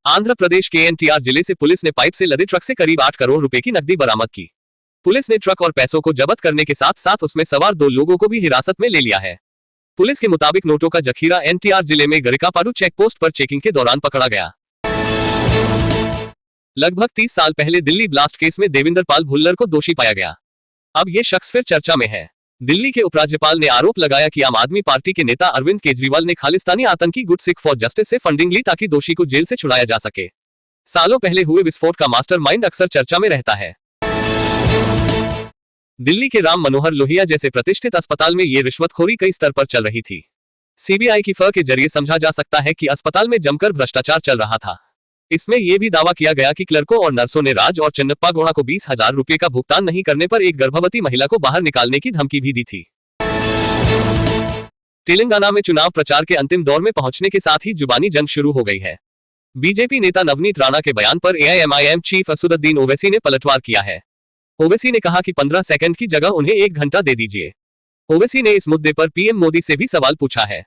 आंध्र प्रदेश के एनटीआर जिले से पुलिस ने पाइप से लदे ट्रक से करीब 8 करोड़ रुपए की नकदी बरामद की। पुलिस ने ट्रक और पैसों को जब्त करने के साथ साथ उसमें सवार 2 लोगों को भी हिरासत में ले लिया है। पुलिस के मुताबिक नोटों का जखीरा एनटीआर जिले में गरिकापाडू चेकपोस्ट पर चेकिंग के दौरान पकड़ा गया। लगभग 30 साल पहले दिल्ली ब्लास्ट केस में देविंदर पाल भुल्लर को दोषी पाया गया। अब ये शख्स फिर चर्चा में है। दिल्ली के उपराज्यपाल ने आरोप लगाया कि आम आदमी पार्टी के नेता अरविंद केजरीवाल ने खालिस्तानी आतंकी गुट सिख फॉर जस्टिस से फंडिंग ली ताकि दोषी को जेल से छुड़ाया जा सके। सालों पहले हुए विस्फोट का मास्टरमाइंड अक्सर चर्चा में रहता है। दिल्ली के राम मनोहर लोहिया जैसे प्रतिष्ठित अस्पताल में ये रिश्वतखोरी कई स्तर पर चल रही थी। सीबीआई की फर के जरिए समझा जा सकता है कि अस्पताल में जमकर भ्रष्टाचार चल रहा था। इसमें यह भी दावा किया गया कि क्लर्कों और नर्सों ने राज और चन्नप्पा गौड़ा को 20,000 रुपए का भुगतान नहीं करने पर एक गर्भवती महिला को बाहर निकालने की धमकी भी दी थी। तेलंगाना में चुनाव प्रचार के अंतिम दौर में पहुंचने के साथ ही जुबानी जंग शुरू हो गई है। बीजेपी नेता नवनीत राणा के बयान पर एआईएमआईएम चीफ असदुद्दीन ओवैसी ने पलटवार किया है। ओवैसी ने कहा कि 15 सेकंड की जगह उन्हें 1 घंटा दे दीजिए। ओवैसी ने इस मुद्दे पर पीएम मोदी से भी सवाल पूछा है।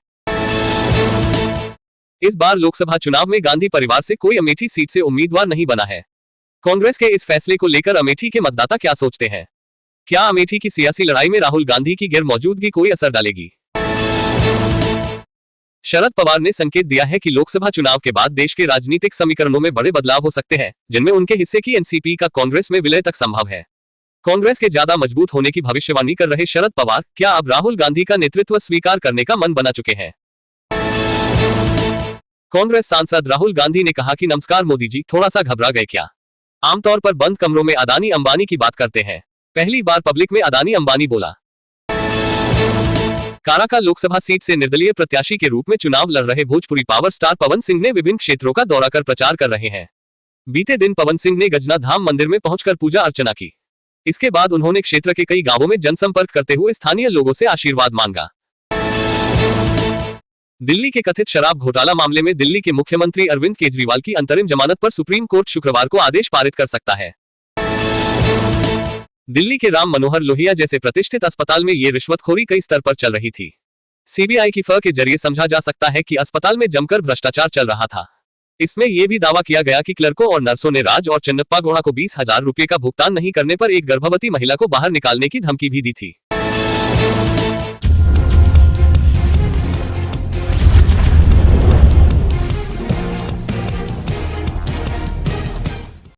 इस बार लोकसभा चुनाव में गांधी परिवार से कोई अमेठी सीट से उम्मीदवार नहीं बना है। कांग्रेस के इस फैसले को लेकर अमेठी के मतदाता क्या सोचते हैं? क्या अमेठी की सियासी लड़ाई में राहुल गांधी की गैर मौजूदगी कोई असर डालेगी? शरद पवार ने संकेत दिया है कि लोकसभा चुनाव के बाद देश के राजनीतिक समीकरणों में बड़े बदलाव हो सकते हैं, जिनमें उनके हिस्से की एनसीपी का कांग्रेस में विलय तक संभव है। कांग्रेस के ज्यादा मजबूत होने की भविष्यवाणी कर रहे शरद पवार क्या अब राहुल गांधी का नेतृत्व स्वीकार करने का मन बना चुके हैं? कांग्रेस सांसद राहुल गांधी ने कहा कि नमस्कार मोदी जी, थोड़ा सा घबरा गए क्या? आमतौर पर बंद कमरों में अदानी अंबानी की बात करते हैं, पहली बार पब्लिक में अदानी अंबानी बोला। काराका लोकसभा सीट से निर्दलीय प्रत्याशी के रूप में चुनाव लड़ रहे भोजपुरी पावर स्टार पवन सिंह ने विभिन्न क्षेत्रों का दौरा कर प्रचार कर रहे हैं। बीते दिन पवन सिंह ने गजना धाम मंदिर में पहुंचकर पूजा अर्चना की। इसके बाद उन्होंने क्षेत्र के कई गांवों में जनसंपर्क करते हुए स्थानीय लोगों से आशीर्वाद मांगा। दिल्ली के कथित शराब घोटाला मामले में दिल्ली के मुख्यमंत्री अरविंद केजरीवाल की अंतरिम जमानत पर सुप्रीम कोर्ट शुक्रवार को आदेश पारित कर सकता है। दिल्ली के राम मनोहर लोहिया जैसे प्रतिष्ठित अस्पताल में ये रिश्वतखोरी कई स्तर पर चल रही थी। सीबीआई की फर के जरिए समझा जा सकता है कि अस्पताल में जमकर भ्रष्टाचार चल रहा था। इसमें यह भी दावा किया गया कि क्लर्कों और नर्सों ने राज और चन्नप्पा गौड़ा को 20,000 रुपए का भुगतान नहीं करने पर एक गर्भवती महिला को बाहर निकालने की धमकी भी दी थी।